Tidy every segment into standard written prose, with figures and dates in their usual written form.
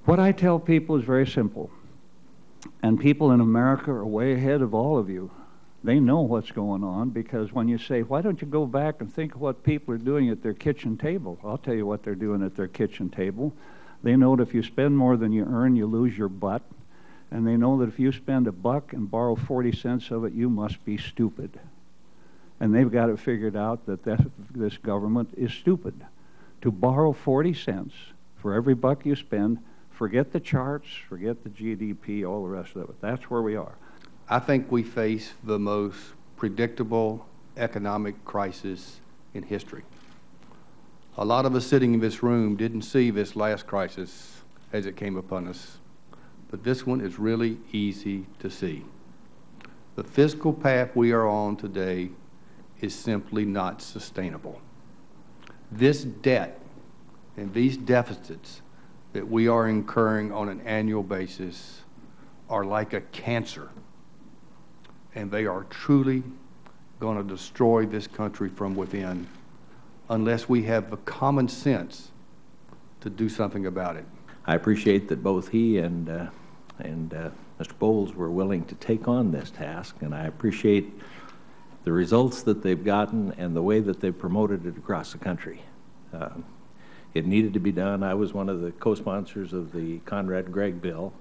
What I tell people is very simple, and people in America are way ahead of all of you. They know what's going on, because when you say, why don't you go back and think of what people are doing at their kitchen table? I'll tell you what they're doing at their kitchen table. They know that if you spend more than you earn, you lose your butt. And they know that if you spend $1 and borrow 40 cents of it, you must be stupid. And they've got it figured out that this government is stupid. To borrow 40 cents for every buck you spend, forget the charts, forget the GDP, all the rest of it. That's where we are. I think we face the most predictable economic crisis in history. A lot of us sitting in this room didn't see this last crisis as it came upon us, but this one is really easy to see. The fiscal path we are on today is simply not sustainable. This debt and these deficits that we are incurring on an annual basis are like a cancer, and they are truly going to destroy this country from within unless we have the common sense to do something about it. I appreciate that both he and Mr. Bowles were willing to take on this task, and I appreciate the results that they've gotten and the way that they've promoted it across the country. It needed to be done. I was one of the co-sponsors of the Conrad Gregg bill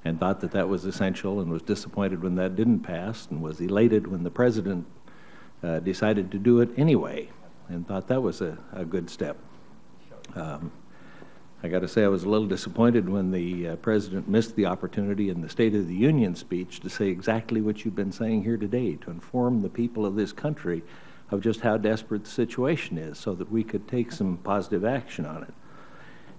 and thought that that was essential, and was disappointed when that didn't pass, and was elated when the president decided to do it anyway, and thought that was a good step. I got to say, I was a little disappointed when the president missed the opportunity in the State of the Union speech to say exactly what you've been saying here today, to inform the people of this country of just how desperate the situation is, so that we could take some positive action on it.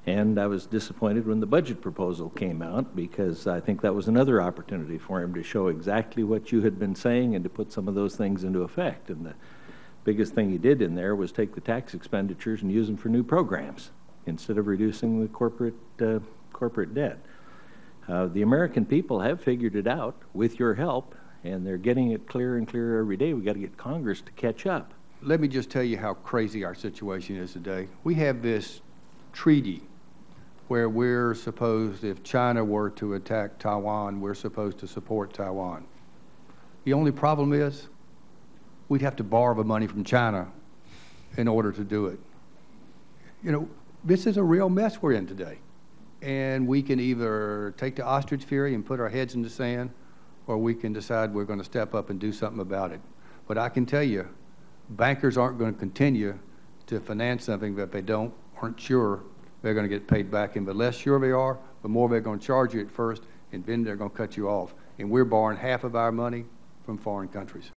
And I was disappointed when the budget proposal came out, because I think that was another opportunity for him to show exactly what you had been saying and to put some of those things into effect. And the biggest thing he did in there was take the tax expenditures and use them for new programs instead of reducing the corporate debt. The American people have figured it out with your help, and they're getting it clearer and clearer every day. We've got to get Congress to catch up. Let me just tell you how crazy our situation is today. We have this treaty where we're supposed, if China were to attack Taiwan, we're supposed to support Taiwan. The only problem is we'd have to borrow the money from China in order to do it. You know, this is a real mess we're in today. And we can either take the ostrich fury and put our heads in the sand, or we can decide we're going to step up and do something about it. But I can tell you, bankers aren't going to continue to finance something that they aren't sure they're going to get paid back. And the less sure they are, the more they're going to charge you at first, and then they're going to cut you off. And we're borrowing half of our money from foreign countries.